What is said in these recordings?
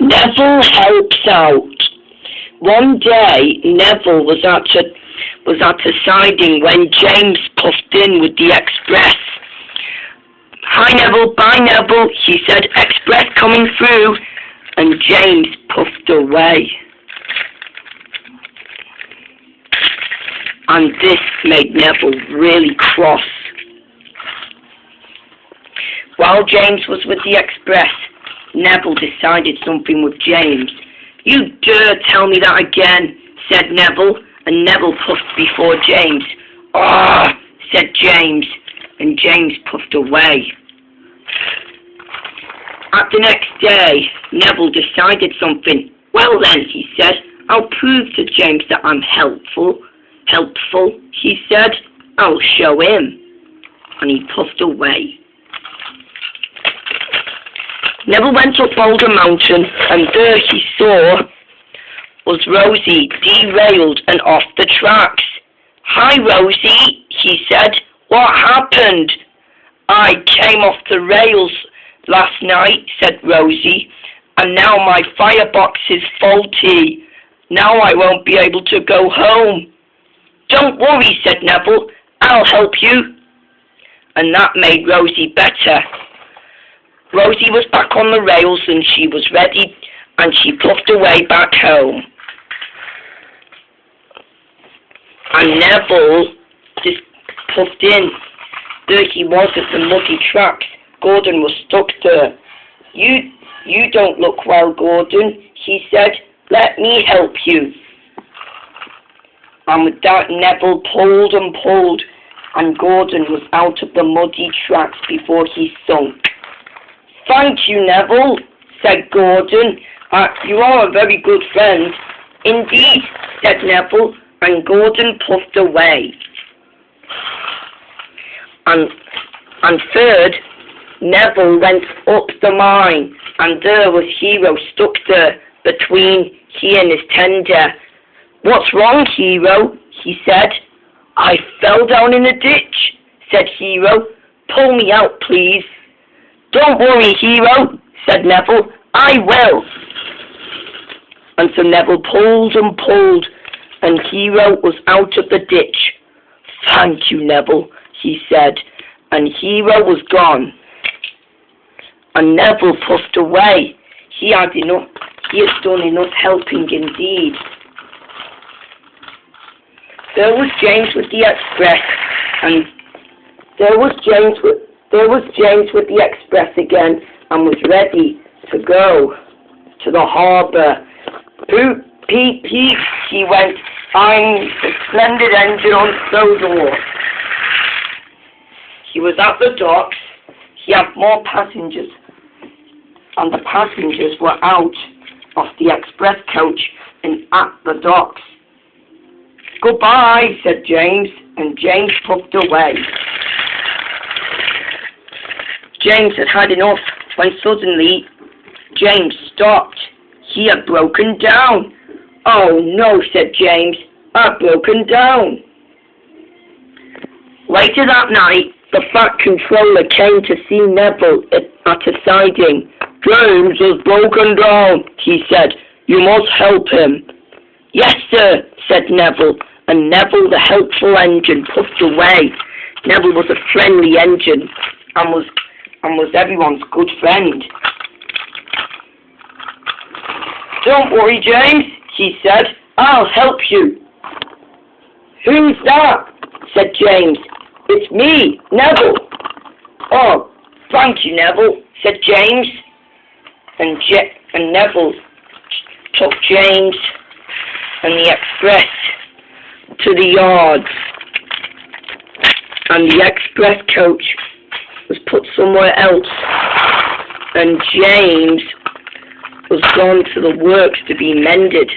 Neville helps out. One day, Neville was at a siding when James puffed in with the express. "Hi Neville, bye Neville," he said, "express coming through," and James puffed away. And this made Neville really cross. While James was with the express, Neville decided something with James. "You dare tell me that again," said Neville, and Neville puffed before James. "Ah," said James, and James puffed away. At the next day, Neville decided something. "Well then," he said, "I'll prove to James that I'm helpful, he said. "I'll show him." And he puffed away. Neville went up Boulder Mountain, and there he saw was Rosie derailed and off the tracks. "Hi Rosie," he said, "what happened?" "I came off the rails last night," said Rosie, "and now my firebox is faulty. Now I won't be able to go home." "Don't worry," said Neville, "I'll help you." And that made Rosie better. Rosie was back on the rails and she was ready, and she puffed away back home. And Neville just puffed in. There he was at the muddy tracks. Gordon was stuck there. You don't look well, Gordon," he said. "Let me help you." And with that, Neville pulled and pulled, and Gordon was out of the muddy tracks before he sunk. "Thank you, Neville," said Gordon. "You are a very good friend." "Indeed," said Neville, and Gordon puffed away. And third, Neville went up the mine, and there was Hero stuck there between he and his tender. "What's wrong, Hero?" he said. "I fell down in a ditch," said Hero. "Pull me out, please." "Don't worry, Hero," said Neville. "I will." And so Neville pulled and pulled, and Hero was out of the ditch. "Thank you, Neville," he said, and Hero was gone. And Neville puffed away. He had done enough helping indeed. There was James with the express, and there was James with the express again, and was ready to go to the harbour. "Peep, peep," he went. "I'm a splendid engine on Sodor." He was at the docks. He had more passengers, and the passengers were out of the express coach and at the docks. "Goodbye," said James, and James puffed away. James had had enough when suddenly James stopped. He had broken down. "Oh no," said James, "I've broken down." Later that night, the Fat Controller came to see Neville at a siding. "James has broken down," he said. "You must help him." "Yes, sir," said Neville, and Neville, the helpful engine, puffed away. Neville was a friendly engine and was everyone's good friend. "Don't worry, James," he said. "I'll help you." "Who's that?" said James. "It's me, Neville." "Oh, thank you, Neville," said James. And Neville took James and the express to the yard. And the express coach was put somewhere else. And James was gone to the works to be mended.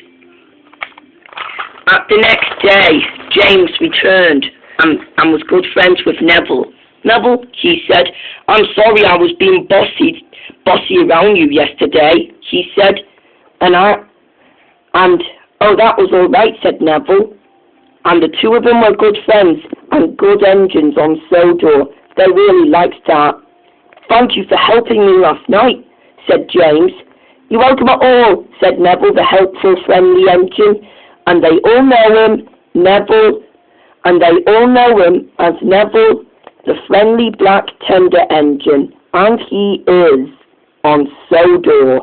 At the next day, James returned and was good friends with Neville. "Neville," he said, "I'm sorry I was being bossy around you yesterday," he said. "Oh, that was all right," said Neville. And the two of them were good friends and good engines on Sodor. They really liked that. "Thank you for helping me last night," said James. You're welcome at all, said Neville, the helpful, friendly engine, and they all know him, Neville, and they all know him as Neville, the friendly black tender engine, and he is on Sodor.